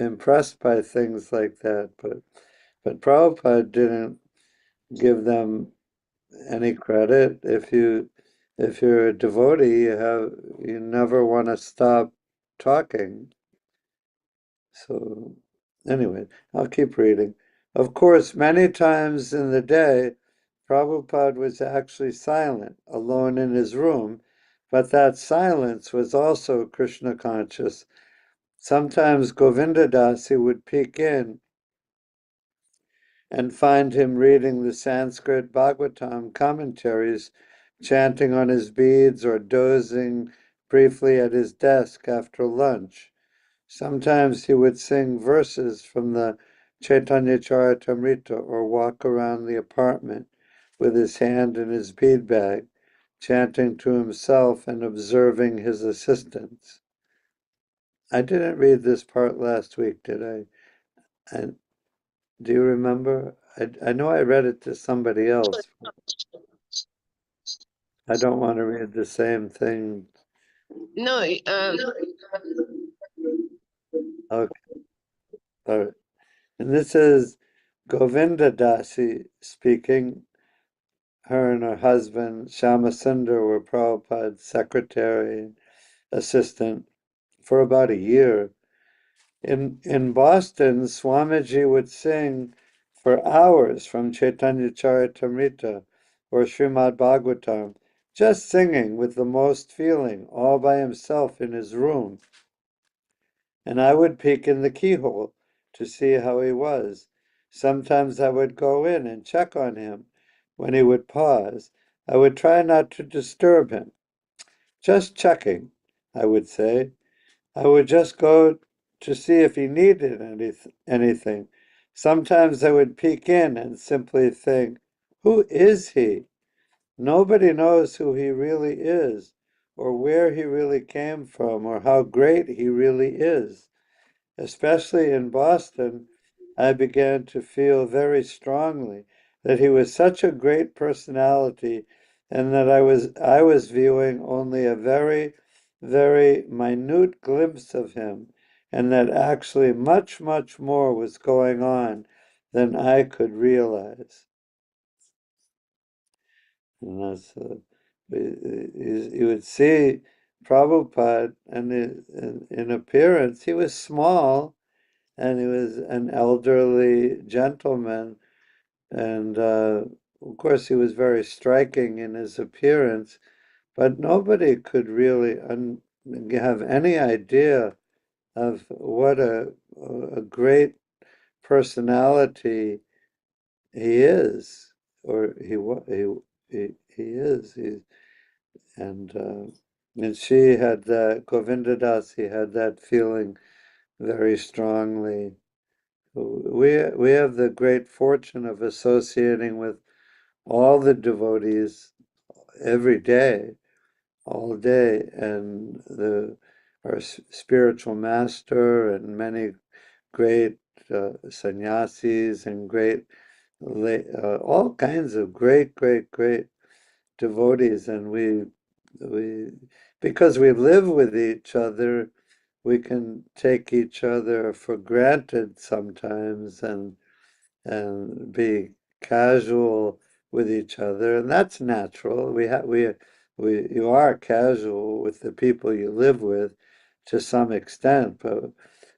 impressed by things like that, but Prabhupada didn't give them any credit. If you're a devotee, you never want to stop talking. So anyway, I'll keep reading. Of course, many times in the day, Prabhupada was actually silent, alone in his room, but that silence was also Krishna conscious. Sometimes Govinda Dasi would peek in and find him reading the Sanskrit Bhagavatam commentaries, chanting on his beads, or dozing briefly at his desk after lunch. Sometimes he would sing verses from the Chaitanya Charitamrita or walk around the apartment with his hand in his bead bag, chanting to himself and observing his assistants. I didn't read this part last week, did I? And do you remember? I know I read it to somebody else. I don't want to read the same thing. No, Okay. All right. And this is Govinda Dasi speaking. Her and her husband, Shyamasundar, were Prabhupada's secretary and assistant for about a year. In Boston, Swamiji would sing for hours from Chaitanya Charitamrita or Srimad Bhagavatam, just singing with the most feeling, all by himself in his room. And I would peek in the keyhole to see how he was. Sometimes I would go in and check on him. When he would pause, I would try not to disturb him. Just checking, I would say. I would just go to see if he needed anything. Sometimes I would peek in and simply think, who is he? Nobody knows who he really is, or where he really came from, or how great he really is. Especially in Boston, I began to feel very strongly that he was such a great personality and that I was viewing only a very, very minute glimpse of him, and that actually much, much more was going on than I could realize. And that's, you would see Prabhupada, and in appearance, he was small, and he was an elderly gentleman, and of course he was very striking in his appearance, but nobody could really have any idea of what a great personality he is, or he is. And and she had that, Govinda Das, he had that feeling very strongly. We have the great fortune of associating with all the devotees every day, all day, and our spiritual master and many great sannyasis and great all kinds of great, great, great devotees, and we because we live with each other, we can take each other for granted sometimes, and be casual with each other, and that's natural. You are casual with the people you live with to some extent, but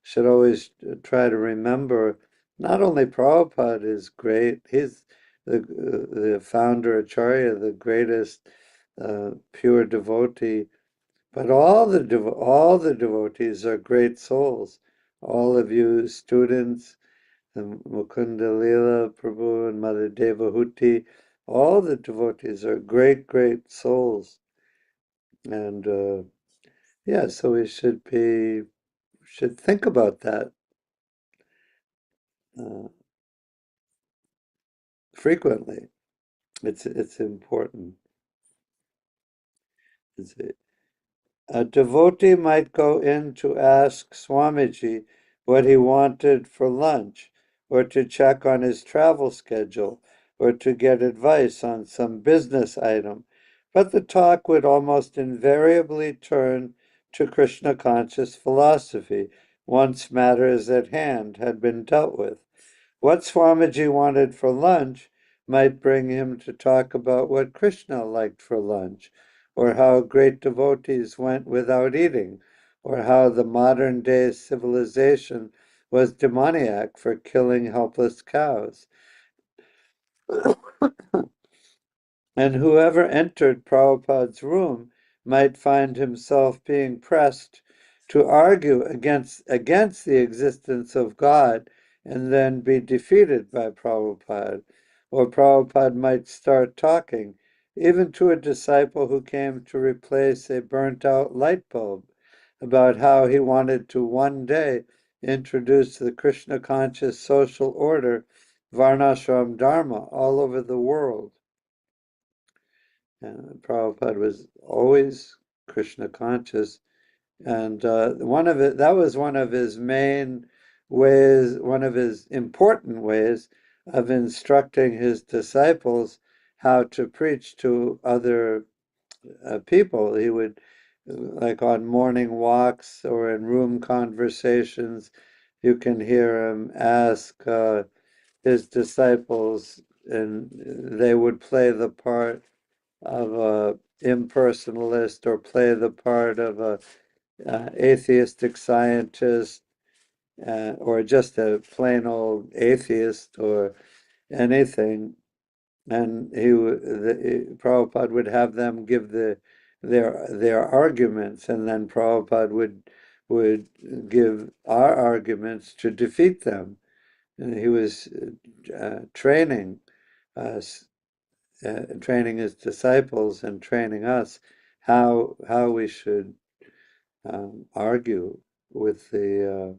should always try to remember not only Prabhupada is great, he's the founder Acharya, the greatest pure devotee, but all the devotees are great souls. All of you students, and Mukunda Lila Prabhu and Mother Devahuti, all the devotees are great, great souls. And yeah, so we should think about that uh, frequently. It's important. It's, a devotee might go in to ask Swamiji what he wanted for lunch, or to check on his travel schedule, or to get advice on some business item, but the talk would almost invariably turn to Krishna conscious philosophy, once matters at hand had been dealt with. What Swamiji wanted for lunch might bring him to talk about what Krishna liked for lunch, or how great devotees went without eating, or how the modern day civilization was demoniac for killing helpless cows. And whoever entered Prabhupada's room might find himself being pressed to argue against the existence of God and then be defeated by Prabhupada. Or Prabhupada might start talking, even to a disciple who came to replace a burnt out light bulb, about how he wanted to one day introduce the Krishna conscious social order, Varnashram Dharma, all over the world. Prabhupada was always Krishna conscious, and that was one of his main ways, one of his important ways of instructing his disciples how to preach to other people. He would, like on morning walks or in room conversations, you can hear him ask his disciples, and they would play the part of a impersonalist or play the part of a atheistic scientist or just a plain old atheist or anything, and Prabhupada would have them give their arguments, and then Prabhupada would give our arguments to defeat them. And he was training us, training his disciples and training us how we should argue with the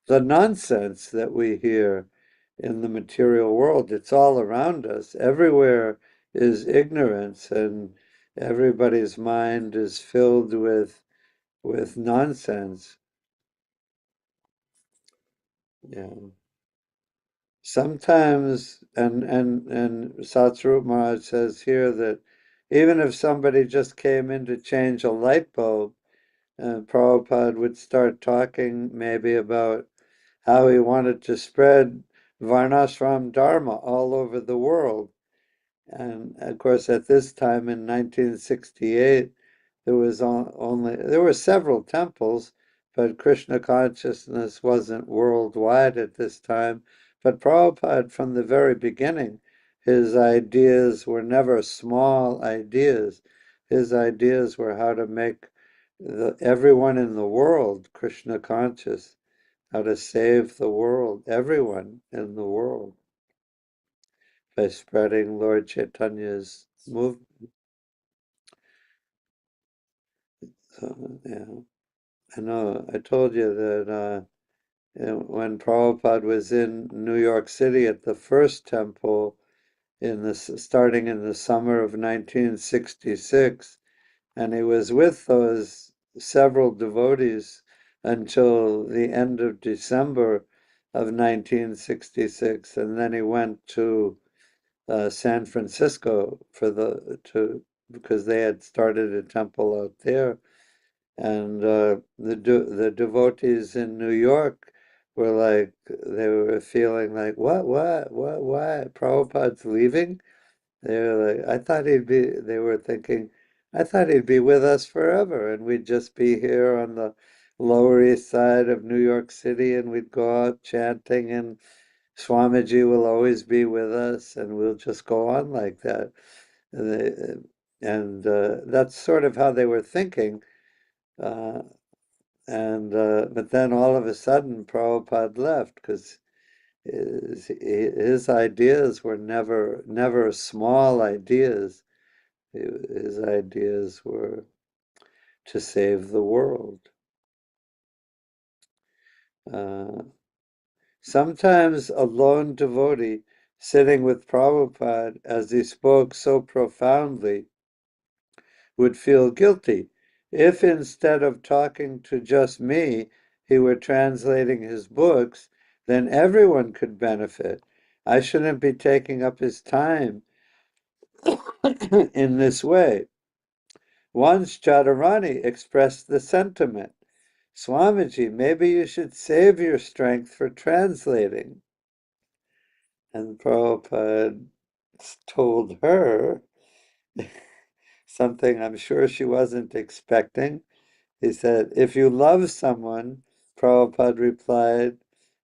nonsense that we hear in the material world. It's all around us. Everywhere is ignorance, and everybody's mind is filled with nonsense. Yeah. Sometimes, and Satsvarup Maharaj says here that even if somebody just came in to change a light bulb, Prabhupada would start talking maybe about how he wanted to spread Varnashram Dharma all over the world. And of course, at this time in 1968, there were several temples, but Krishna consciousness wasn't worldwide at this time. But Prabhupada, from the very beginning, his ideas were never small ideas. His ideas were how to make everyone in the world Krishna conscious, how to save the world, everyone in the world, by spreading Lord Chaitanya's movement. So, yeah, I know. I told you that when Prabhupada was in New York City at the first temple starting in the summer of 1966, and he was with those several devotees until the end of December of 1966, and then he went to San Francisco because they had started a temple out there, and the devotees in New York were like, they were feeling like, what? Prabhupada's leaving? They were like, they were thinking, I thought he'd be with us forever, and we'd just be here on the Lower East Side of New York City, and we'd go out chanting, and Swamiji will always be with us, and we'll just go on like that. And that's sort of how they were thinking. Uh, but then all of a sudden, Prabhupada left because his ideas were never small ideas. His ideas were to save the world. Uh, Sometimes a lone devotee sitting with Prabhupada as he spoke so profoundly would feel guilty if instead of talking to just me, he were translating his books, then everyone could benefit. I shouldn't be taking up his time in this way. Once Chaturani expressed the sentiment. Swamiji, maybe you should save your strength for translating. And Prabhupada told her something I'm sure she wasn't expecting. He said, if you love someone, Prabhupada replied,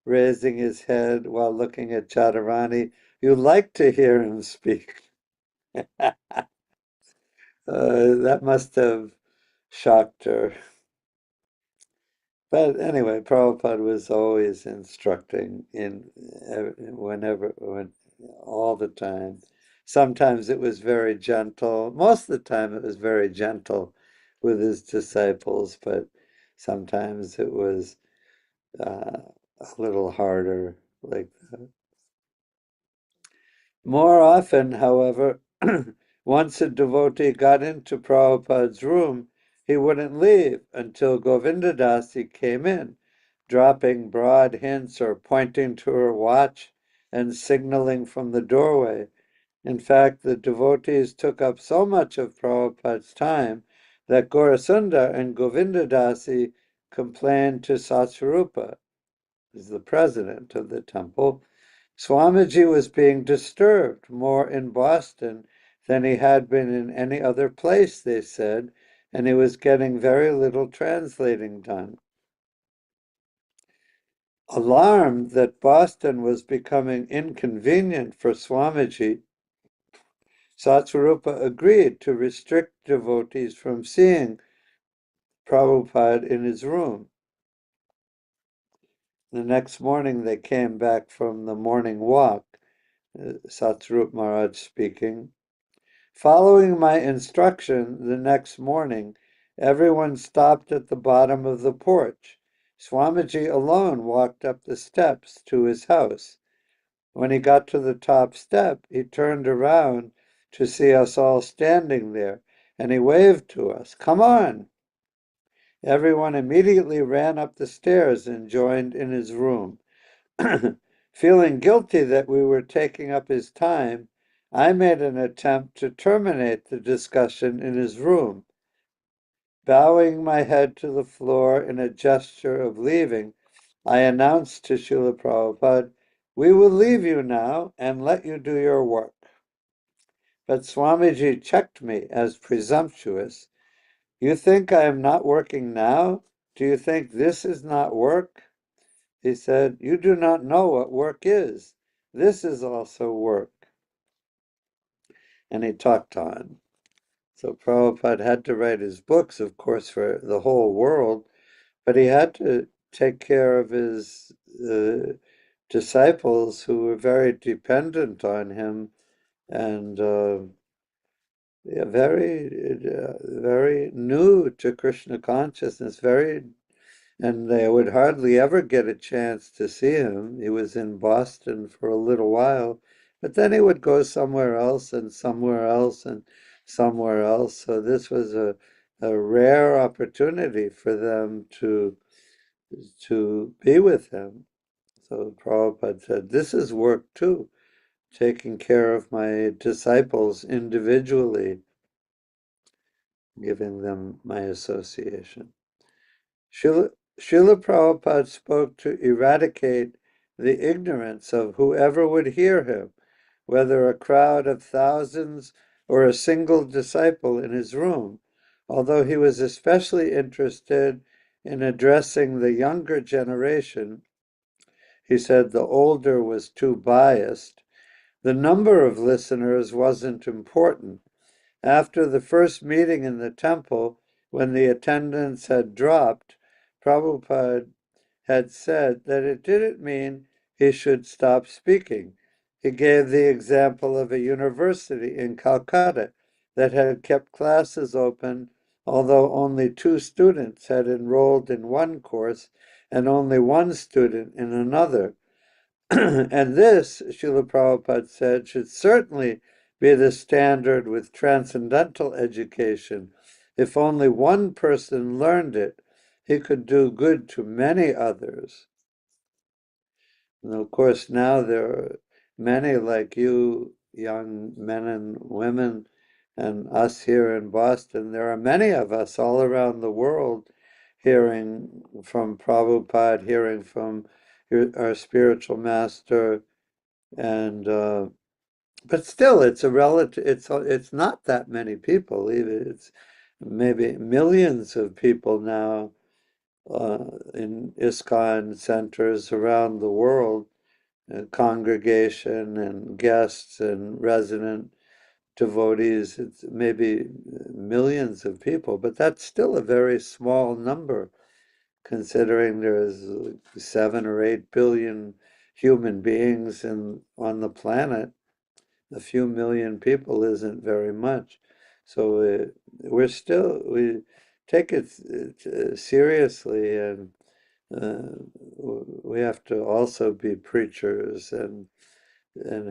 raising his head while looking at Chaturani, you like to hear him speak. That must have shocked her. But anyway, Prabhupada was always instructing all the time. Sometimes it was very gentle. Most of the time it was very gentle with his disciples, but sometimes it was a little harder like that. More often, however, once a devotee got into Prabhupada's room, he wouldn't leave until Govindadasi came in, dropping broad hints or pointing to her watch and signaling from the doorway. In fact, the devotees took up so much of Prabhupada's time that Gaurasundar and Govindadasi complained to Satsvarupa, who's the president of the temple. Swamiji was being disturbed more in Boston than he had been in any other place, they said, and he was getting very little translating done. Alarmed that Boston was becoming inconvenient for Swamiji, Satsvarupa agreed to restrict devotees from seeing Prabhupada in his room. The next morning they came back from the morning walk, Satsvarupa Maharaj speaking. Following my instruction the next morning, everyone stopped at the bottom of the porch. Swamiji alone walked up the steps to his house. When he got to the top step, he turned around to see us all standing there, and he waved to us, "Come on!" Everyone immediately ran up the stairs and joined in his room. Feeling guilty that we were taking up his time, I made an attempt to terminate the discussion in his room. Bowing my head to the floor in a gesture of leaving, I announced to Srila Prabhupada, "We will leave you now and let you do your work." But Swamiji checked me as presumptuous. "You think I am not working now? Do you think this is not work?" He said, "You do not know what work is. This is also work." And he talked on. So Prabhupada had to write his books, of course, for the whole world, but he had to take care of his disciples who were very dependent on him and very new to Krishna consciousness, and they would hardly ever get a chance to see him. He was in Boston for a little while, but then he would go somewhere else and somewhere else and somewhere else. So this was a rare opportunity for them to be with him. So Prabhupada said, this is work too, taking care of my disciples individually, giving them my association. Srila Prabhupada spoke to eradicate the ignorance of whoever would hear him, whether a crowd of thousands or a single disciple in his room, although he was especially interested in addressing the younger generation. He said the older was too biased. The number of listeners wasn't important. After the first meeting in the temple, when the attendance had dropped, Prabhupada had said that it didn't mean he should stop speaking. He gave the example of a university in Calcutta that had kept classes open, although only 2 students had enrolled in one course and only 1 student in another. And this, Srila Prabhupada said, should certainly be the standard with transcendental education. If only one person learned it, he could do good to many others. And of course, now there are many like you, young men and women, and us here in Boston. There are many of us all around the world hearing from Prabhupada, hearing from our spiritual master, and but still, it's a relative. It's not that many people. Even it's maybe millions of people now in ISKCON centers around the world, congregation and guests and resident devotees. It's maybe millions of people, but that's still a very small number, considering there's 7 or 8 billion human beings on the planet. A few million people isn't very much. So we take it seriously, and we have to also be preachers and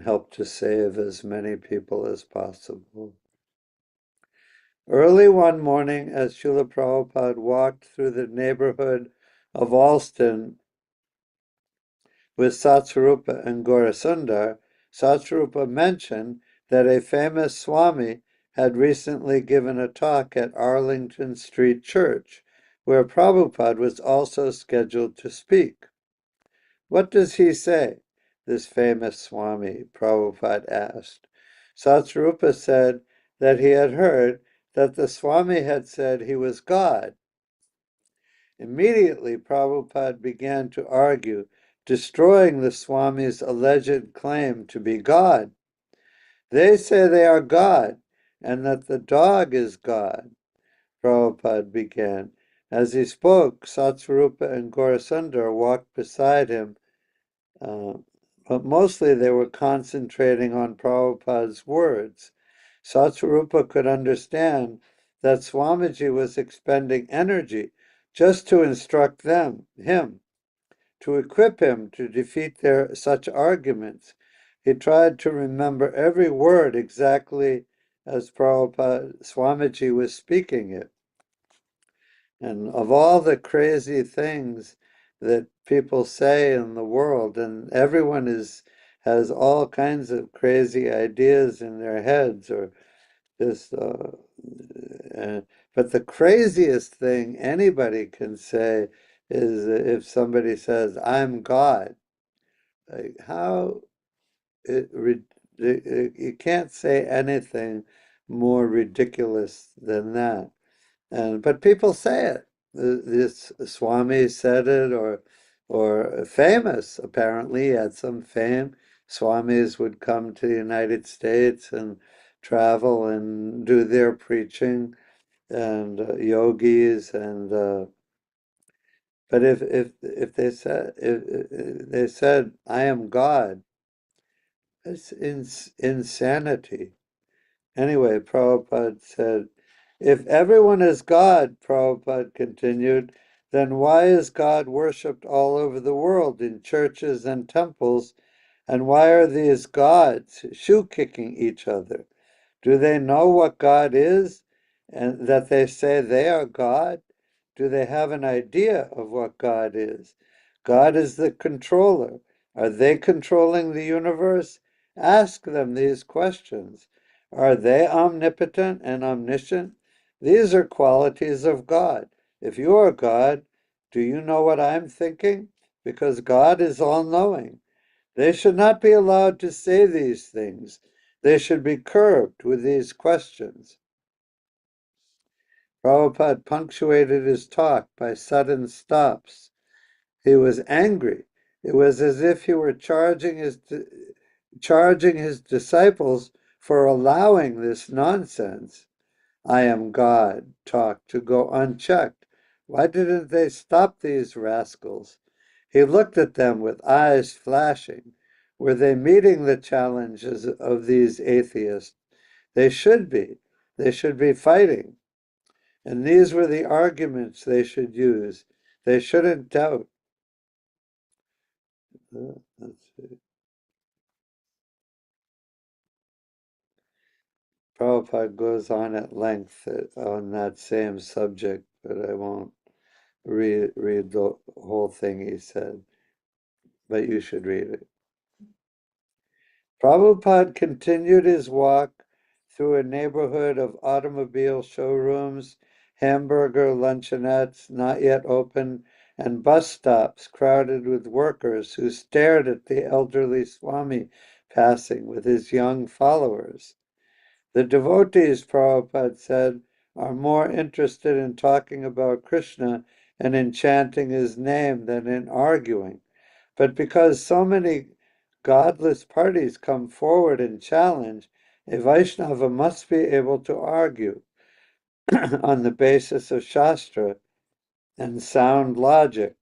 help to save as many people as possible. Early one morning, as Srila Prabhupada walked through the neighborhood of Alston with Satsvarupa and Gaurasundar, Satsvarupa mentioned that a famous Swami had recently given a talk at Arlington Street Church, where Prabhupada was also scheduled to speak. "What does he say, this famous Swami?" Prabhupada asked. Satsvarupa said that he had heard that the Swami had said he was God. Immediately, Prabhupada began to argue, destroying the Swami's alleged claim to be God. "They say they are God, and that the dog is God," Prabhupada began. As he spoke, Satsvarupa and Gaurasundar walked beside him, but mostly they were concentrating on Prabhupada's words. Satsvarupa could understand that Swamiji was expending energy just to instruct him, to equip him to defeat such arguments. He tried to remember every word exactly as Swamiji was speaking it. And of all the crazy things that people say in the world, and everyone has all kinds of crazy ideas in their heads, or just but the craziest thing anybody can say is if somebody says, "I'm God." Like, how you can't say anything more ridiculous than that. But people say it. This Swami said it, or famous. Apparently, he had some fame. Swamis would come to the United States and travel and do their preaching, and yogis, and but if they said, "I am God," it's insanity. Anyway, Prabhupada said, "If everyone is God," Prabhupada continued, "then why is God worshipped all over the world in churches and temples, and why are these gods shoe-kicking each other? Do they know what God is, and that they say they are God? Do they have an idea of what God is? God is the controller. Are they controlling the universe? Ask them these questions. Are they omnipotent and omniscient? These are qualities of God. If you are God, do you know what I'm thinking? Because God is all-knowing. They should not be allowed to say these things. They should be curbed with these questions." Prabhupada punctuated his talk by sudden stops. He was angry. It was as if he were charging his disciples for allowing this nonsense. "I am God" talk to go unchecked. Why didn't they stop these rascals? He looked at them with eyes flashing. Were they meeting the challenges of these atheists? They should be. They should be fighting. And these were the arguments they should use. They shouldn't doubt. Let's see. Prabhupada goes on at length on that same subject, but I won't read the whole thing he said, but you should read it. Prabhupada continued his walk through a neighborhood of automobile showrooms, hamburger luncheonettes not yet open, and bus stops crowded with workers who stared at the elderly Swami passing with his young followers. The devotees, Prabhupada said, are more interested in talking about Krishna and in chanting his name than in arguing. But because so many godless parties come forward and challenge, a Vaishnava must be able to argue on the basis of Shastra and sound logic.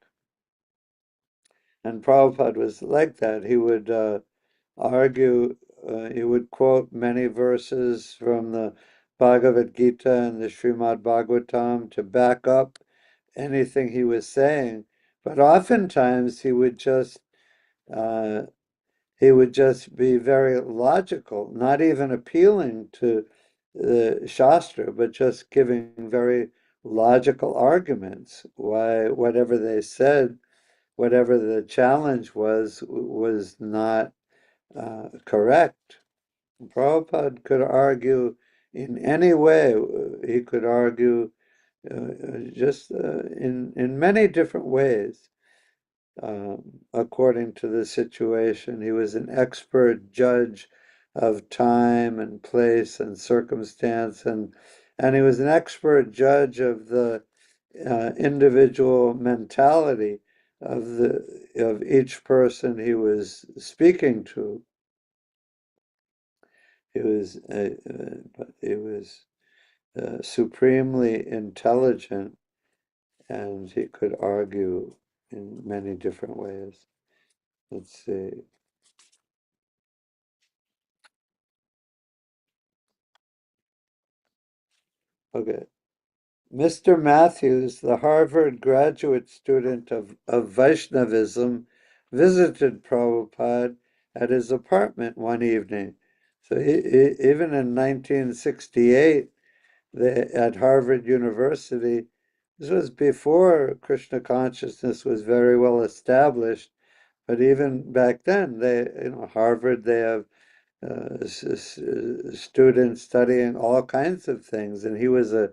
And Prabhupada was like that. He would argue, he would quote many verses from the Bhagavad Gita and the Srimad Bhagavatam to back up anything he was saying. But oftentimes uh, he would just be very logical, not even appealing to the Shastra, but just giving very logical arguments why whatever they said, whatever the challenge was not correct. Prabhupada could argue in any way. He could argue just in many different ways. According to the situation. He was an expert judge of time and place and circumstance, and he was an expert judge of the individual mentality of each person he was speaking to. He was supremely intelligent, and he could argue in many different ways. Let's see. Okay. Mr. Matthews, the Harvard graduate student of Vaishnavism, visited Prabhupada at his apartment one evening. So even in 1968, at Harvard University, this was before Krishna consciousness was very well established, but even back then, Harvard, they have students studying all kinds of things, and he was a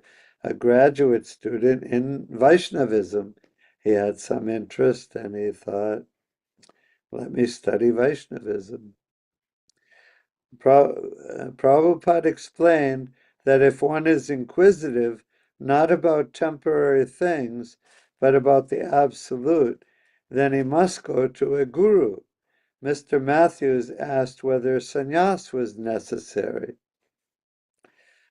graduate student in Vaishnavism. He had some interest, and he thought, let me study Vaishnavism. Prabhupada explained that if one is inquisitive, not about temporary things, but about the absolute, then he must go to a guru. Mr. Matthews asked whether sannyas was necessary.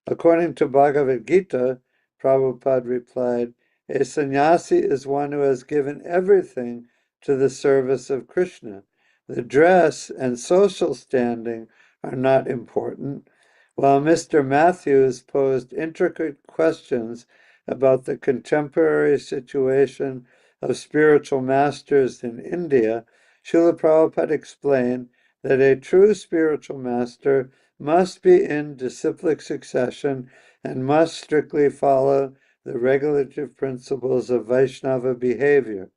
According to Bhagavad Gita, Prabhupada replied, a sannyasi is one who has given everything to the service of Krishna. The dress and social standing are not important. While Mr. Matthews posed intricate questions about the contemporary situation of spiritual masters in India, Srila Prabhupada explained that a true spiritual master must be in disciplic succession and must strictly follow the regulative principles of Vaishnava behavior.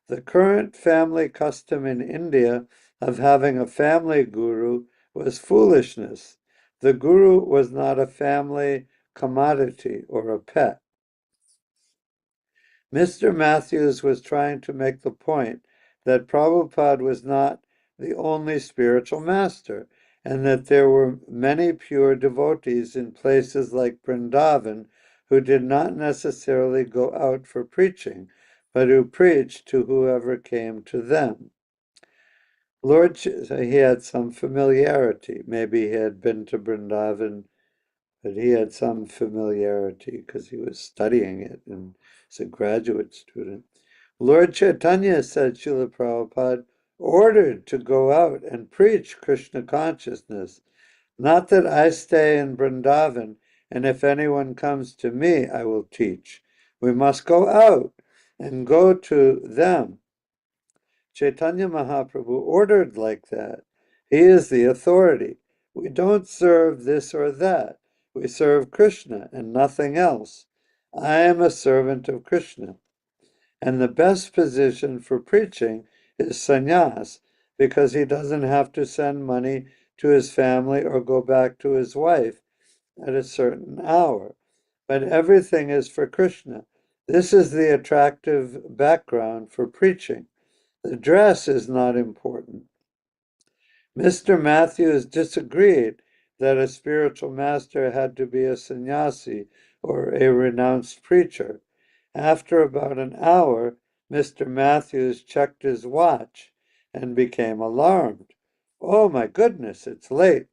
The current family custom in India of having a family guru was foolishness. The guru was not a family commodity or a pet. Mr. Matthews was trying to make the point that Prabhupada was not the only spiritual master, and that there were many pure devotees in places like Vrindavan who did not necessarily go out for preaching, but who preached to whoever came to them. He had some familiarity. Maybe he had been to Vrindavan, but he had some familiarity because he was studying it and as a graduate student. Lord Chaitanya, said Srila Prabhupada, ordered to go out and preach Krishna consciousness. Not that I stay in Vrindavan, and if anyone comes to me, I will teach. We must go out and go to them. Chaitanya Mahaprabhu ordered like that. He is the authority. We don't serve this or that. We serve Krishna and nothing else. I am a servant of Krishna. And the best position for preaching is sannyas, because he doesn't have to send money to his family or go back to his wife at a certain hour. but everything is for Krishna. This is the attractive background for preaching. The dress is not important. Mr. Matthews disagreed that a spiritual master had to be a sannyasi or a renounced preacher. After about an hour, Mr. Matthews checked his watch and became alarmed. Oh my goodness, it's late.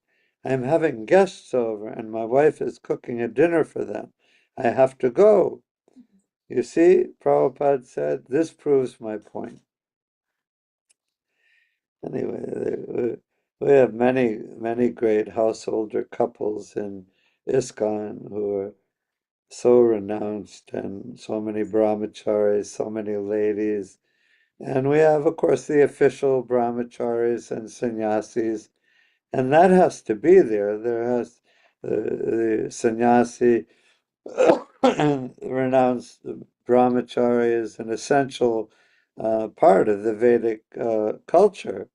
I'm having guests over and my wife is cooking a dinner for them. I have to go. You see, Prabhupada said, this proves my point. Anyway, we have many, many great householder couples in ISKCON who are so renounced, and so many brahmacharis, so many ladies. And we have, of course, the official brahmacharis and sannyasis, and that has to be there. There has the sannyasi and renounced brahmachari is an essential part of the Vedic culture.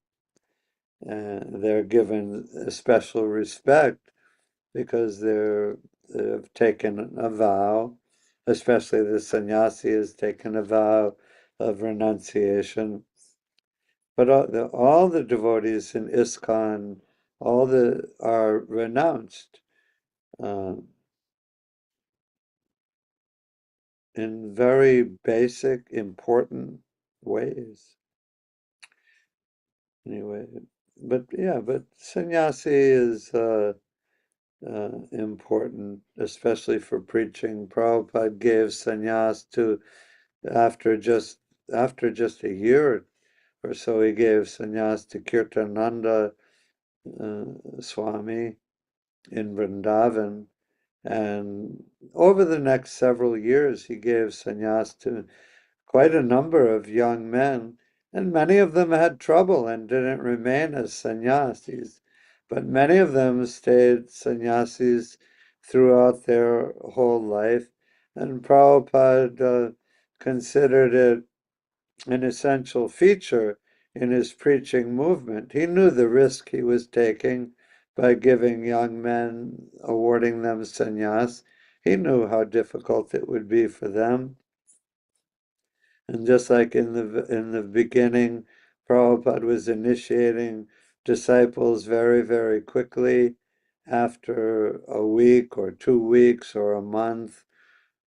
They're given a special respect because they've taken a vow, especially the sannyasi has taken a vow of renunciation. But all the devotees in ISKCON, are renounced uh, in very basic, important ways. Anyway, but sannyasi is important, especially for preaching. Prabhupada gave sannyas to after just a year or so. He gave sannyas to Kirtananda Swami in Vrindavan, and over the next several years, he gave sannyas to quite a number of young men, and many of them had trouble and didn't remain as sannyasis. But many of them stayed sannyasis throughout their whole life, and Prabhupada considered it an essential feature in his preaching movement. He knew the risk he was taking by giving young men, awarding them sannyas. He knew how difficult it would be for them. And just like in the beginning, Prabhupada was initiating disciples very, very quickly after a week or 2 weeks or a month,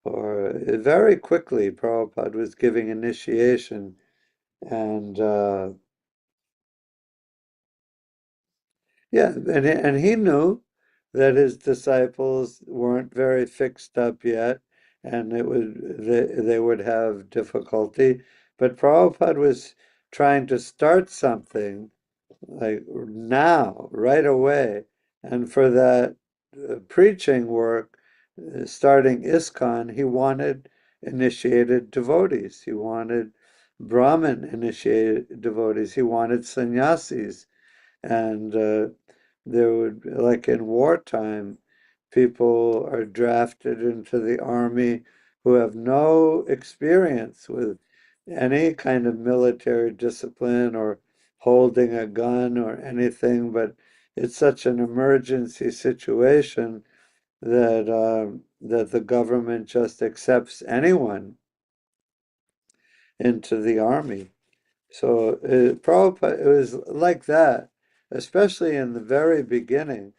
or very quickly, Prabhupada was giving initiation. And and he knew that his disciples weren't very fixed up yet, and they would have difficulty. But Prabhupada was trying to start something like now, right away, and for that preaching work, starting ISKCON, he wanted initiated devotees. He wanted Brahmin initiated devotees. He wanted sannyasis. And there would, like in wartime, people are drafted into the army who have no experience with any kind of military discipline or holding a gun or anything, but it's such an emergency situation that the government just accepts anyone into the army. So Prabhupada, it was like that, especially in the very beginning.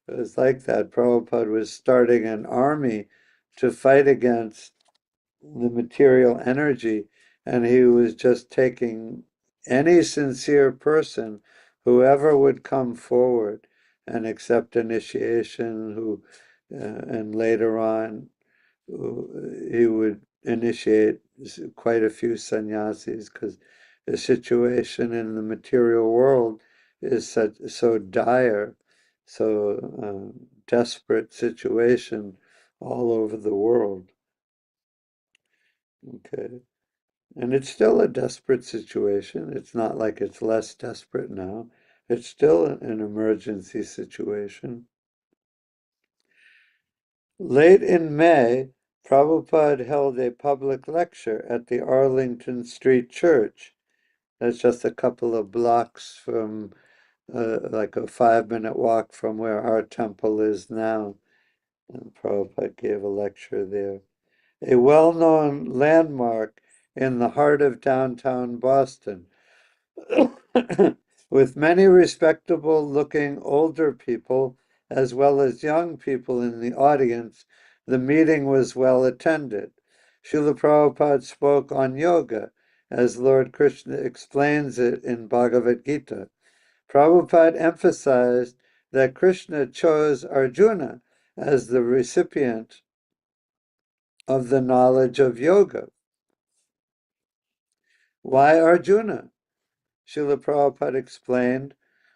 It was like that. Prabhupada was starting an army to fight against the material energy, and he was just taking any sincere person, whoever would come forward and accept initiation, and later on he would initiate quite a few sannyasis because the situation in the material world is so dire, so desperate situation all over the world. Okay. And it's still a desperate situation. It's not like it's less desperate now. It's still an emergency situation. Late in May, Prabhupada held a public lecture at the Arlington Street Church. That's just a couple of blocks from, like a 5-minute walk from where our temple is now. And Prabhupada gave a lecture there. A well-known landmark in the heart of downtown Boston, with many respectable-looking older people as well as young people in the audience, the meeting was well attended. Srila Prabhupada spoke on yoga, as Lord Krishna explains it in Bhagavad Gita. Prabhupada emphasized that Krishna chose Arjuna as the recipient of the knowledge of yoga. Why Arjuna? Srila Prabhupada explained,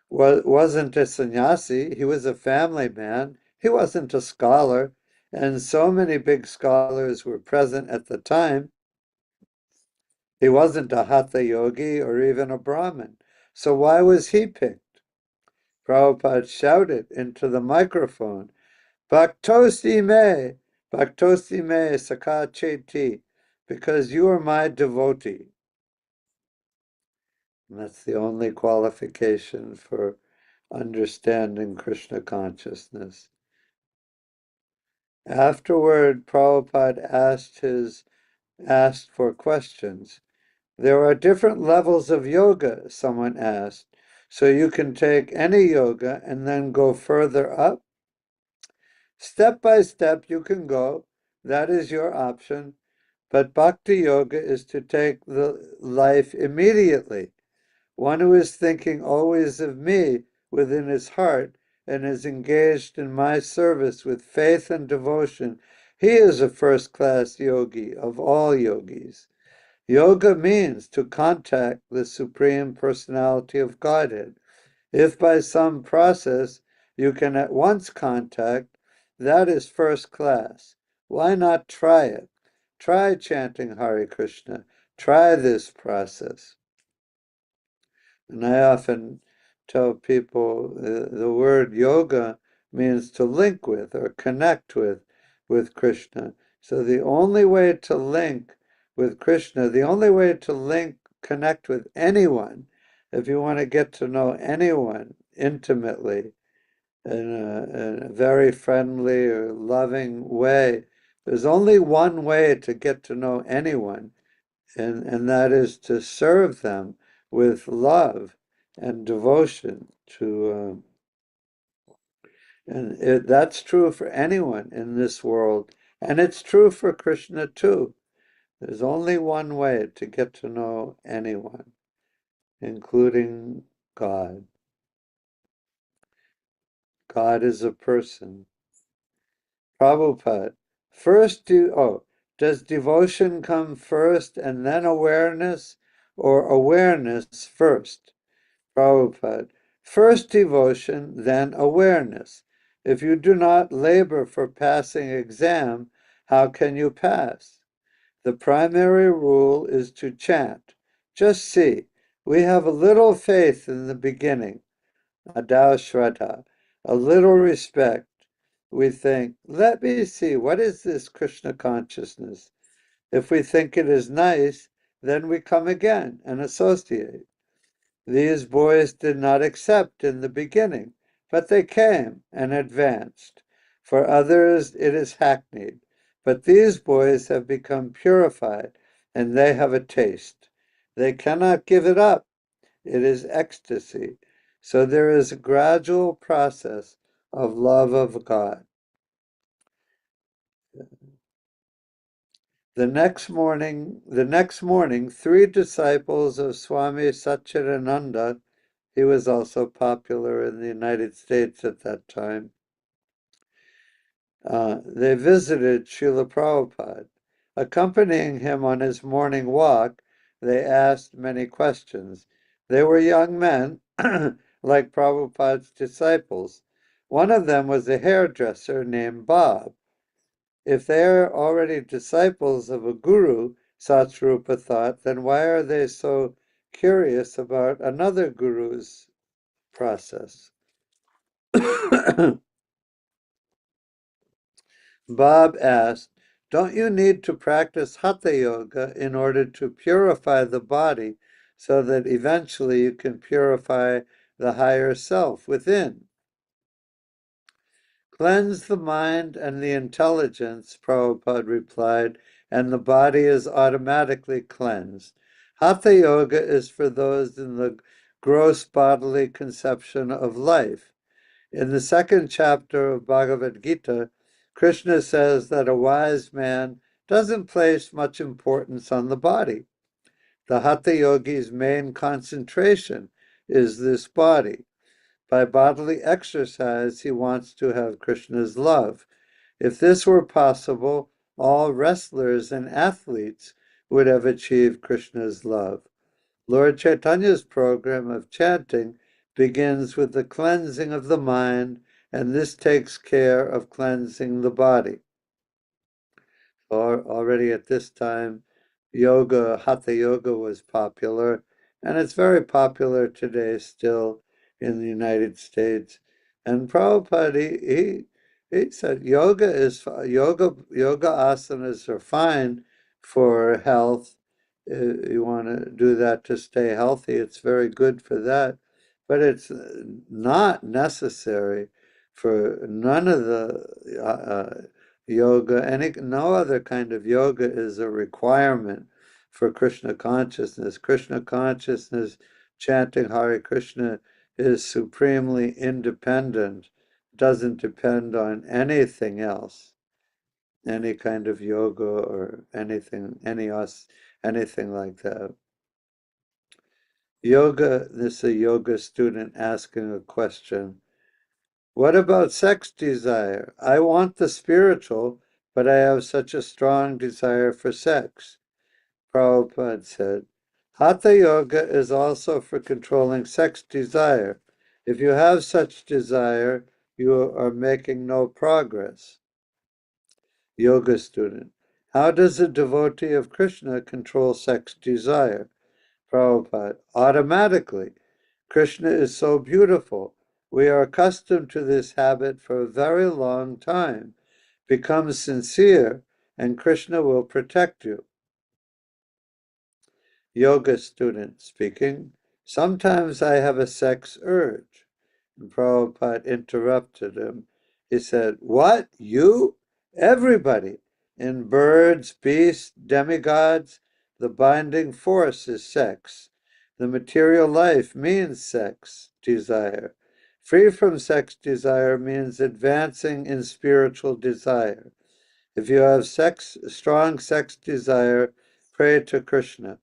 wasn't a sannyasi, he was a family man, he wasn't a scholar, and so many big scholars were present at the time. He wasn't a hatha yogi or even a Brahmin. So why was he picked? Prabhupada shouted into the microphone, Bhaktosi me, Sakha Cheti, because you are my devotee. And that's the only qualification for understanding Krishna consciousness. Afterward, Prabhupada asked for questions. There are different levels of yoga, someone asked. So you can take any yoga and then go further up? Step by step you can go. That is your option. But bhakti yoga is to take the life immediately. One who is thinking always of me within his heart and is engaged in my service with faith and devotion, he is a first-class yogi of all yogis. Yoga means to contact the Supreme Personality of Godhead. If by some process you can at once contact, that is first class. Why not try it? Try chanting Hare Krishna. Try this process. And I often tell people the word yoga means to link with or connect with Krishna. So the only way to link with Krishna, the only way to connect with anyone, if you want to get to know anyone intimately in a very friendly or loving way, there's only one way to get to know anyone, and that is to serve them with love and devotion that's true for anyone in this world, and it's true for Krishna too. There's only one way to get to know anyone, including God. God is a person. Prabhupada, does devotion come first and then awareness, or awareness first? Prabhupada, first devotion, then awareness. If you do not labor for passing exam, how can you pass? The primary rule is to chant. Just see, we have a little faith in the beginning, adau shraddha, a little respect. We think, let me see, what is this Krishna consciousness? If we think it is nice, then we come again and associate. These boys did not accept in the beginning, but they came and advanced. For others it is hackneyed, but these boys have become purified, and they have a taste. They cannot give it up. It is ecstasy. So there is a gradual process of love of God. The next morning, 3 disciples of Swami Satchidananda, he was also popular in the United States at that time, they visited Srila Prabhupada. Accompanying him on his morning walk, they asked many questions. They were young men, like Prabhupada's disciples. One of them was a hairdresser named Bob. If they are already disciples of a guru, Satsrupa thought, then why are they so curious about another guru's process? Bob asked, don't you need to practice Hatha Yoga in order to purify the body so that eventually you can purify the higher self within? Cleanse the mind and the intelligence, Prabhupada replied, and the body is automatically cleansed. Hatha yoga is for those in the gross bodily conception of life. In the second chapter of Bhagavad Gita, Krishna says that a wise man doesn't place much importance on the body. The Hatha yogi's main concentration is this body. By bodily exercise, he wants to have Krishna's love. If this were possible, all wrestlers and athletes would have achieved Krishna's love. Lord Chaitanya's program of chanting begins with the cleansing of the mind, and this takes care of cleansing the body. Already at this time, yoga, hatha yoga was popular, and it's very popular today still in the United States. And Prabhupada, he said yoga asanas are fine for health. You want to do that to stay healthy, it's very good for that, but it's not necessary for none of the yoga. No other kind of yoga is a requirement for Krishna consciousness. Krishna consciousness, chanting Hare Krishna, is supremely independent, doesn't depend on anything else, any kind of yoga or anything like that. Yoga, this is a yoga student asking a question. What about sex desire? I want the spiritual, but I have such a strong desire for sex. Prabhupada said, Hatha Yoga is also for controlling sex desire. If you have such desire, you are making no progress. Yoga student, how does a devotee of Krishna control sex desire? Prabhupada, automatically. Krishna is so beautiful. We are accustomed to this habit for a very long time. Become sincere, and Krishna will protect you. Yoga student speaking, sometimes I have a sex urge. And Prabhupada interrupted him. He said, what? You? Everybody. In birds, beasts, demigods, the binding force is sex. The material life means sex desire. Free from sex desire means advancing in spiritual desire. If you have strong sex desire, pray to Krishna.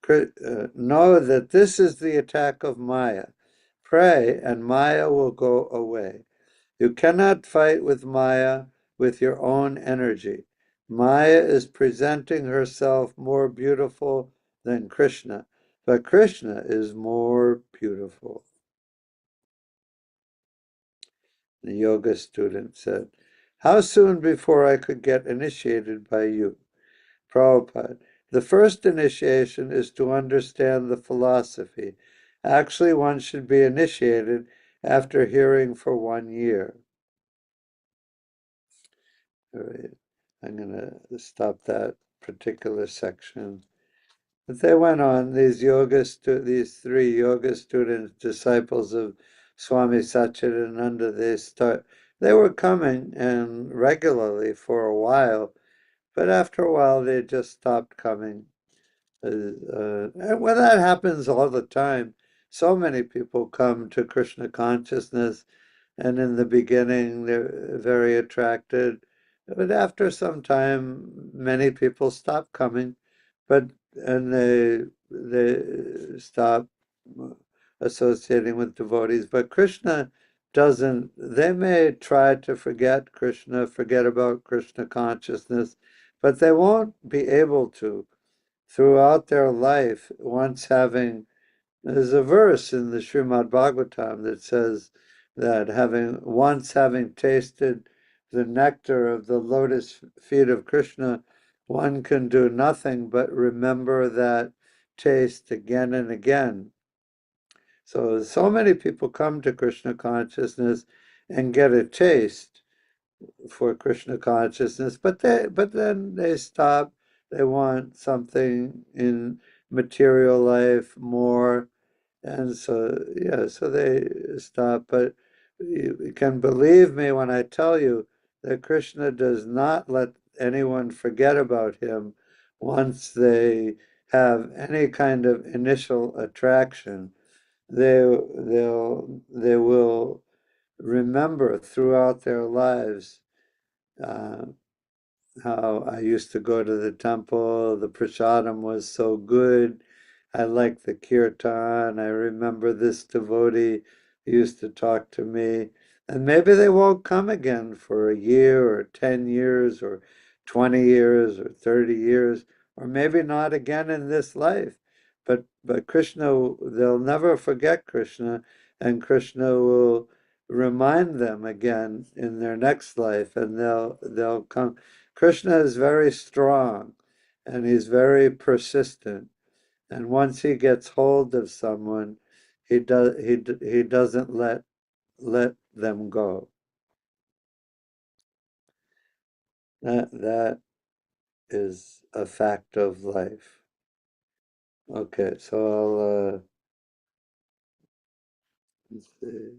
Know that this is the attack of Maya. Pray, and Maya will go away. You cannot fight with Maya with your own energy. Maya is presenting herself more beautiful than Krishna, but Krishna is more beautiful. The yoga student said, how soon before I could get initiated by you? Prabhupada, the first initiation is to understand the philosophy. Actually, one should be initiated after hearing for 1 year. All right. I'm going to stop that particular section. But they went on, these three yoga students, disciples of Swami Satchidananda, they were coming and regularly for a while, but after a while they just stopped coming. Well, that happens all the time. So many people come to Krishna consciousness, and in the beginning they're very attracted, but after some time, many people stop coming, and they stop associating with devotees. But Krishna doesn't. They may try to forget Krishna, forget about Krishna consciousness, but they won't be able to throughout their life, there's a verse in the Srimad Bhagavatam that says that having tasted the nectar of the lotus feet of Krishna, one can do nothing but remember that taste again and again. So many people come to Krishna consciousness and get a taste for Krishna consciousness, but then they stop. They want something in material life more, and so they stop. But you can believe me when I tell you that Krishna does not let anyone forget about him once they have any kind of initial attraction. They will remember throughout their lives uh, how I used to go to the temple. The prasadam was so good. I liked the kirtan. I remember this devotee used to talk to me. And maybe they won't come again for a year or 10 years or 20 years or 30 years, or maybe not again in this life. But Krishna, they'll never forget Krishna, and Krishna will remind them again in their next life, and they'll come. Krishna is very strong and he's very persistent. And once he gets hold of someone, he doesn't let them go. That is a fact of life. Okay, so let's see.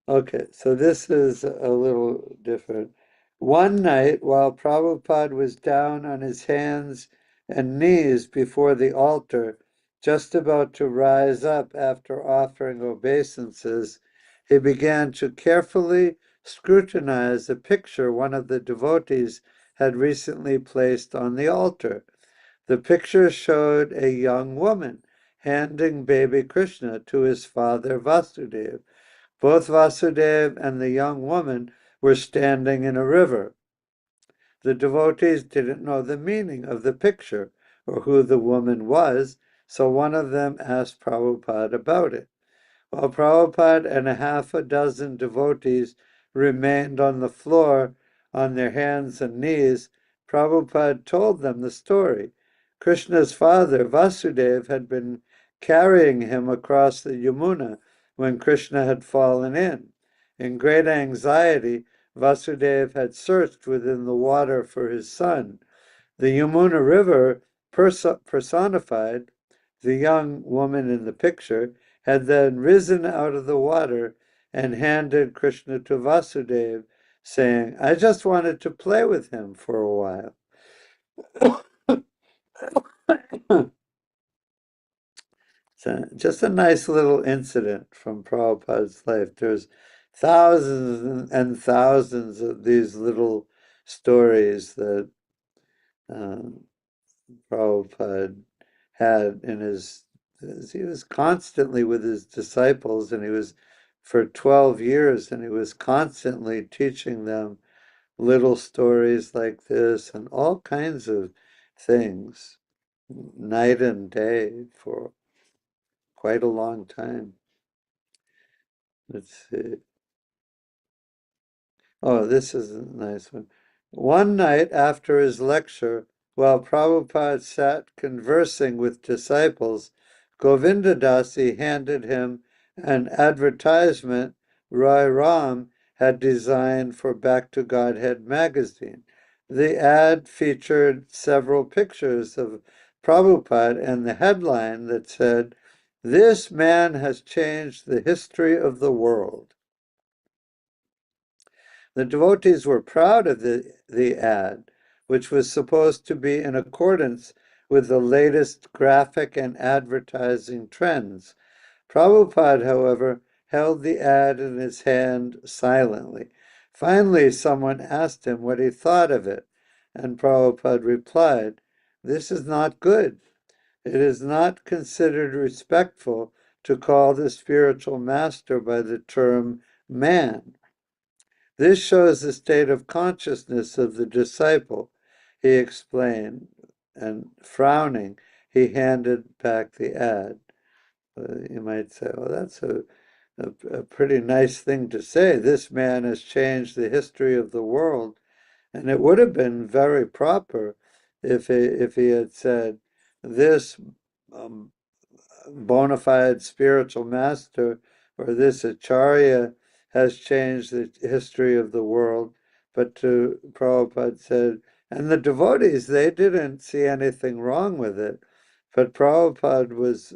Okay, so this is a little different. One night, while Prabhupada was down on his hands and knees before the altar, just about to rise up after offering obeisances, he began to carefully scrutinize a picture one of the devotees had recently placed on the altar. The picture showed a young woman handing baby Krishna to his father Vasudeva. Both Vasudeva and the young woman were standing in a river. The devotees didn't know the meaning of the picture or who the woman was, so one of them asked Prabhupada about it. While Prabhupada and a half a dozen devotees remained on the floor on their hands and knees, Prabhupada told them the story. Krishna's father, Vasudeva, had been carrying him across the Yamuna when Krishna had fallen in. In great anxiety, Vasudeva had searched within the water for his son. The Yamuna River personified the young woman in the picture, had then risen out of the water and handed Krishna to Vasudeva, saying, I just wanted to play with him for a while. So just a nice little incident from Prabhupada's life. There's thousands and thousands of these little stories that um, Prabhupada had in his, he was constantly with his disciples, and he was for 12 years, and he was constantly teaching them little stories like this and all kinds of things, night and day for quite a long time. Let's see. Oh, this is a nice one. One night after his lecture, while Prabhupada sat conversing with disciples, Govindadasi handed him an advertisement Rai Ram had designed for Back to Godhead magazine. The ad featured several pictures of Prabhupada and the headline that said, This man has changed the history of the world. The devotees were proud of the ad, which was supposed to be in accordance with the latest graphic and advertising trends. Prabhupada, however, held the ad in his hand silently. Finally, someone asked him what he thought of it, and Prabhupada replied, This is not good. It is not considered respectful to call the spiritual master by the term man. This shows the state of consciousness of the disciple, he explained, and frowning, he handed back the ad. You might say, well, that's a pretty nice thing to say. This man has changed the history of the world. And it would have been very proper if he had said, this um, bona fide spiritual master or this acharya has changed the history of the world. But to Prabhupada said, And the devotees, they didn't see anything wrong with it, but Prabhupada was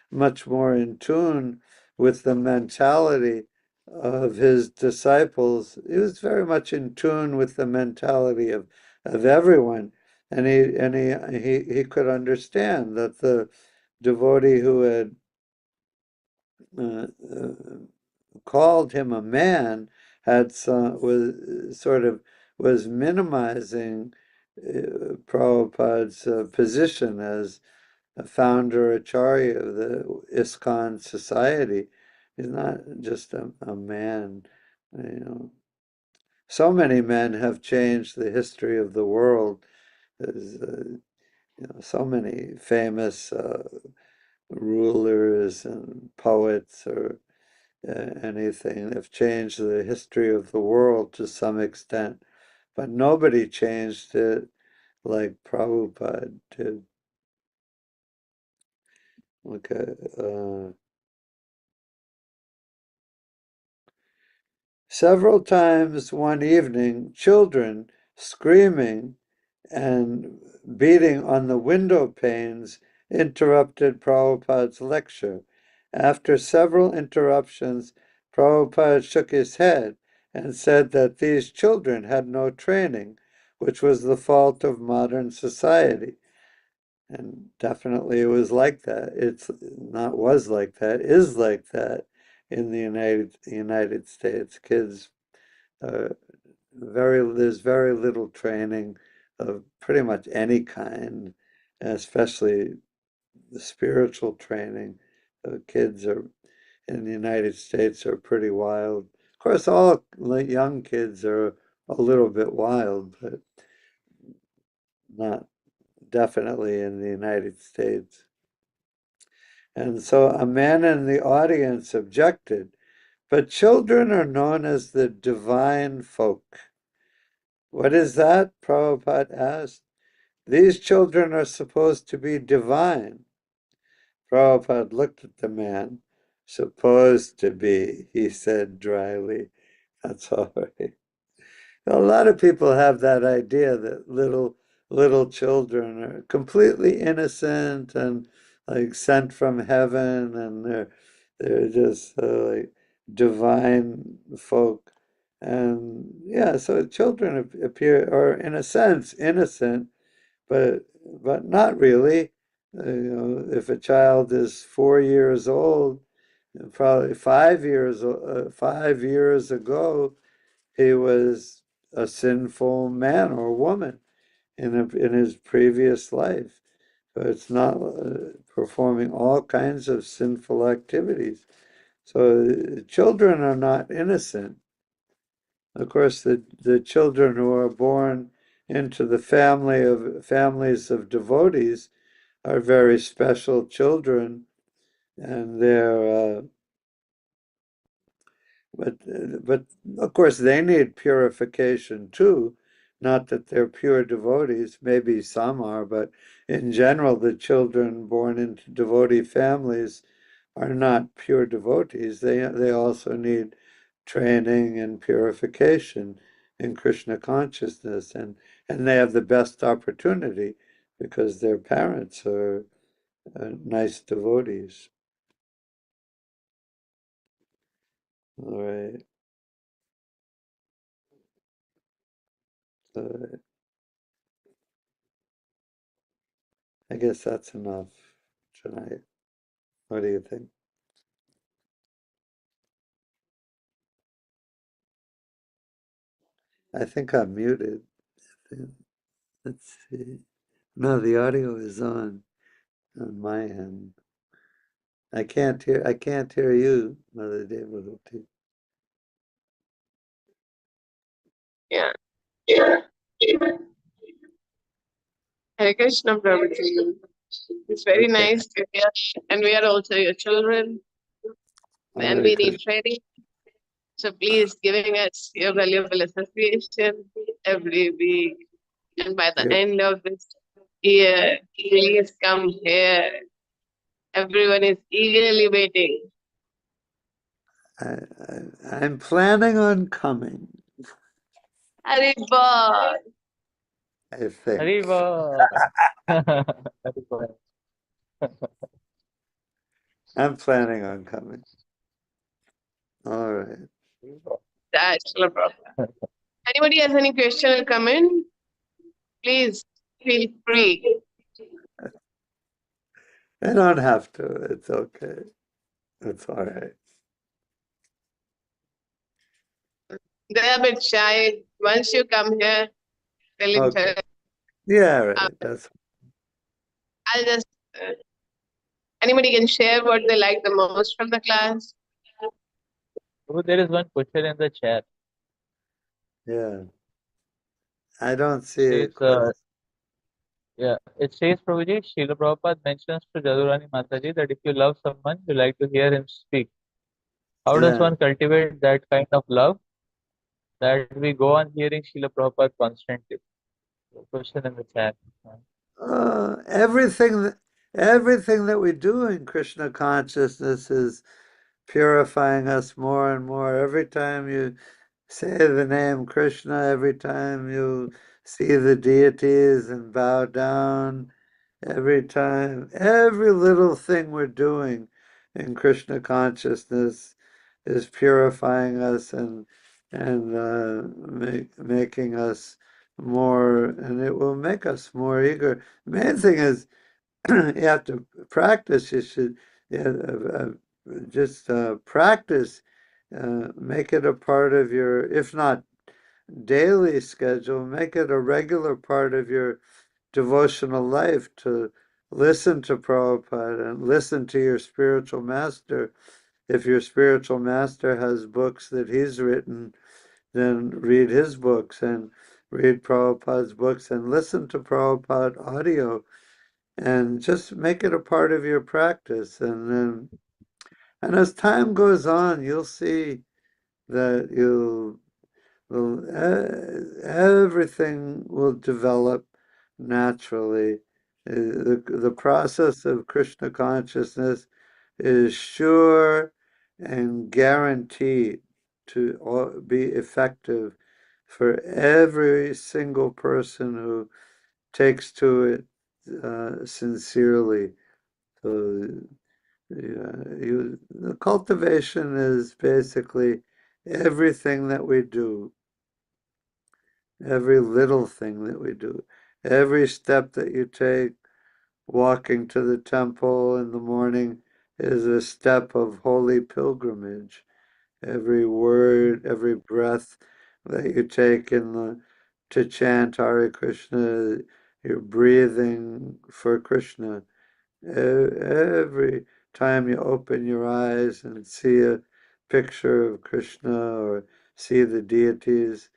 much more in tune with the mentality of his disciples. He was very much in tune with the mentality of everyone. And he could understand that the devotee who had uh, uh, called him a man had was minimizing Prabhupada's position as a founder Acharya of the ISKCON society. He's not just a man, you know. So many men have changed the history of the world. There's, so many famous rulers and poets or anything. They've changed the history of the world to some extent, but nobody changed it like Prabhupada did. Okay. Several times one evening, children screaming and beating on the window panes interrupted Prabhupada's lecture. After several interruptions, Prabhupada shook his head and said that these children had no training, which was the fault of modern society. And definitely it was like that. It's not was like that, is like that in the United States. Kids, there's very little training of pretty much any kind, especially the spiritual training. Kids are in the United States are pretty wild. Of course, all young kids are a little bit wild, but not definitely in the United States. And so a man in the audience objected, but children are known as the divine folk. What is that? Prabhupada asked. These children are supposed to be divine. Prabhupada looked at the man. Supposed to be, he said dryly. That's all right. A lot of people have that idea that little children are completely innocent and like sent from heaven, and they're just like divine folk. And yeah, so children appear, or in a sense, innocent, but not really. If a child is 4 years old, probably 5 years ago, he was a sinful man or woman in his previous life. So it's not performing all kinds of sinful activities. So children are not innocent. Of course, the children who are born into the families of devotees are very special children, and but of course they need purification too. Not that they're pure devotees, maybe some are, but in general, the children born into devotee families are not pure devotees. They also need training and purification in Krishna consciousness, and they have the best opportunity because their parents are nice devotees. All right. So I guess that's enough tonight. What do you think? I think I'm muted. Let's see. No, the audio is on my end. I can't hear you, Mother Devotee. Yeah. Hare Krishna, Prabhuji. It's very Okay. nice to hear. And we are also your children. And Hare we need Krishna. training. So please giving us your valuable association every week. And by the You're, end of this year, please come here. Everyone is eagerly waiting. I'm planning on coming. Haribol. I think. Haribo. Haribo. I'm planning on coming. All right. That's Srila Prabhupada. Anybody has any question or comment? Please feel free. I don't have to. It's okay. It's all right. They're a bit shy. Once you come here, they'll Okay. Yeah, right. That's I'll just. Anybody can share what they like the most from the class. Oh, there is one question in the chat. yeah. I don't see It a says, question. yeah, it says, Prabhuji, Srila Prabhupada mentions to Jadurani Mataji that if you love someone, you like to hear him speak. How does Yeah. one cultivate that kind of love that we go on hearing Srila Prabhupada constantly? Question in the chat. Everything that we do in Krishna consciousness is purifying us more and more. Every time you say the name Krishna, every time you see the deities and bow down, every time, every little thing we're doing in Krishna consciousness is purifying us and making us more, and it will make us more eager. The main thing is you have to practice. You should just practice. Make it a part of your, if not daily schedule, make it a regular part of your devotional life to listen to Prabhupada and listen to your spiritual master. If your spiritual master has books that he's written, then read his books and read Prabhupada's books and listen to Prabhupada audio and just make it a part of your practice. And as time goes on, you'll see that everything will develop naturally. The process of Krishna consciousness is sure and guaranteed to be effective for every single person who takes to it sincerely. So the cultivation is basically everything that we do, every little thing that we do, every step that you take, walking to the temple in the morning is a step of holy pilgrimage. Every word, every breath that you take to chant Hare Krishna, you're breathing for Krishna. Every time you open your eyes and see a picture of Krishna or see the deities,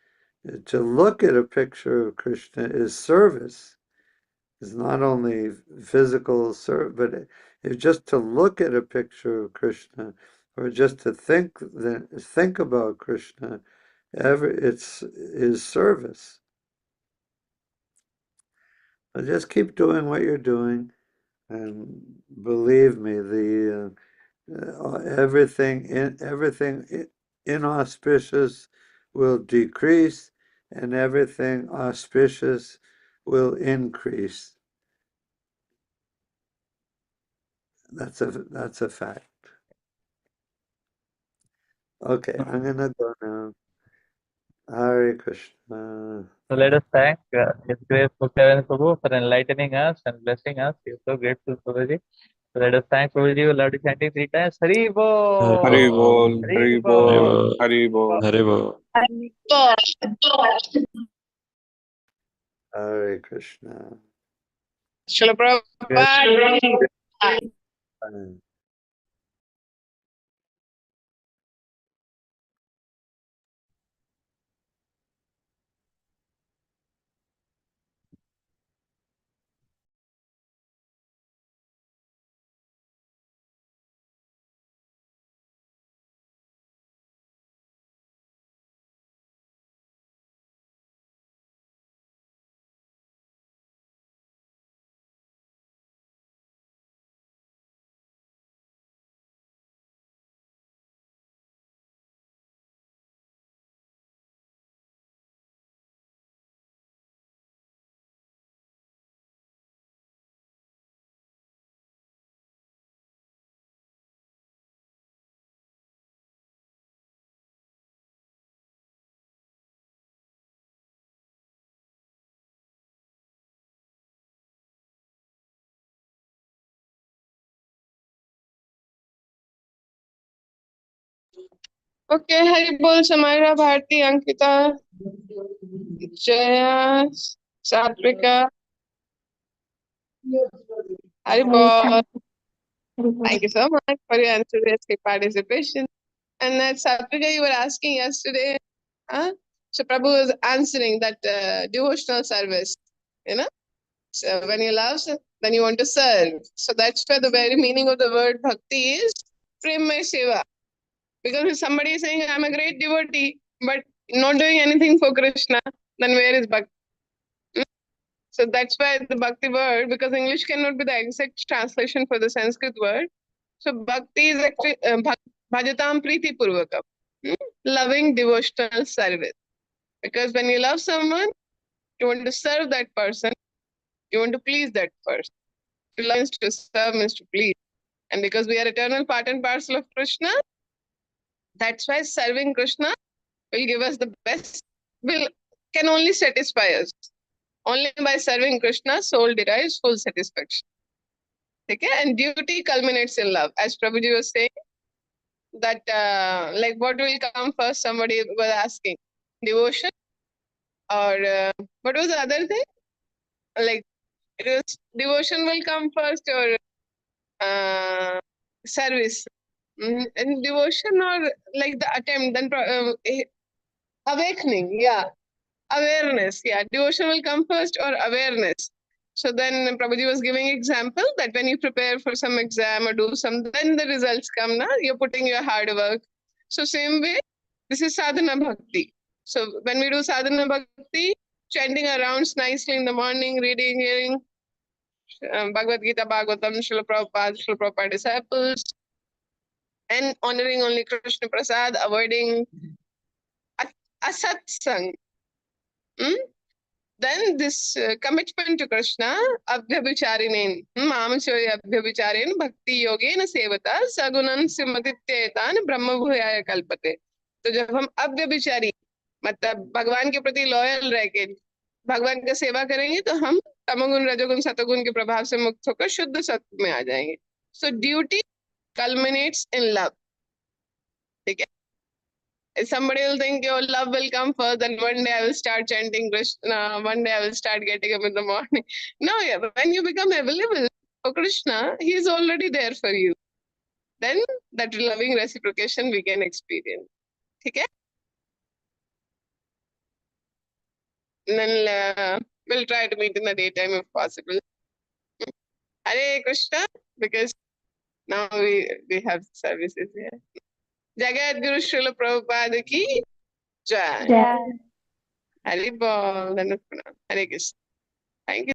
to look at a picture of Krishna is service. It's not only physical service, but it's just to look at a picture of Krishna or just to think about Krishna. It's is service. So just keep doing what you're doing, and believe me, the everything inauspicious will decrease, and everything auspicious will increase. That's a fact. Okay, I'm gonna go now. Hare Krishna. So let us thank His Grace Muktavandya Prabhu for enlightening us and blessing us. We are so grateful, Prabhuji. So let us thank Prabhuji. We love to chanting 3 times. Hari Haribo! bol, Haribo, hari bol, Haribo! hari bol. Haribo. Hare Krishna. Srila Prabhupada. Fine. Okay, Hari Bol, Samaira, Bharti, Ankita, Jaya, Satvika, Hari Bol. Thank you so much for your enthusiastic participation. And that Satvika you were asking yesterday, huh? So Prabhu was answering that devotional service, you know. So when you love, then you want to serve. So that's where the very meaning of the word bhakti is premay seva. Because if somebody is saying, I'm a great devotee, but not doing anything for Krishna, then where is bhakti? So that's why the bhakti word, because English cannot be the exact translation for the Sanskrit word. So bhakti is actually bhajatam priti purvakam, loving devotional service. Because when you love someone, you want to serve that person, you want to please that person. To love means to serve means to please. And because we are eternal part and parcel of Krishna, that's why serving Krishna will give us the best, can only satisfy us. Only by serving Krishna, soul derives full satisfaction. Okay? And duty culminates in love. As Prabhuji was saying, that like what will come first? Somebody was asking. Devotion or what was the other thing? Like it was devotion will come first or service. And devotion or like the attempt, then awakening, yeah. Awareness, yeah. Devotion will come first or awareness. So then Prabhuji was giving example that when you prepare for some exam or do some, then the results come, na? You're putting your hard work. So same way, this is sadhana bhakti. So when we do sadhana bhakti, chanting our rounds nicely in the morning, reading, hearing Bhagavad Gita, Bhagavatam, Srila Prabhupada disciples, and honoring only Krishna Prasad, avoiding asatsang. Then this commitment to Krishna, abhyabhicharinen, mamachoya abhyabhicharin, bhakti yogena sevata, sagunan simatityetan, brahma bhuyaya kalpate. तो जब हम अव्यभिचारी मतलब भगवान के प्रति loyal रह के भगवान का सेवा करेंगे तो हम तमोगुण रजोगुण सतोगुण के प्रभाव से मुक्त होकर शुद्ध सत्व में आ जाएंगे. सो ड्यूटी culminates in love. ठीक है. Somebody will think your love will come first, and one day I will start chanting Krishna, one day I will start getting up in the morning. No, yeah, when you become available for Krishna, he is already there for you. Then that loving reciprocation we can experience. Okay? And then we'll try to meet in the daytime if possible. Hare Krishna, because now we have services here. Jagat Guru Srila Prabhupada ki jai. Hare Bol. Hare Krishna. Thank you.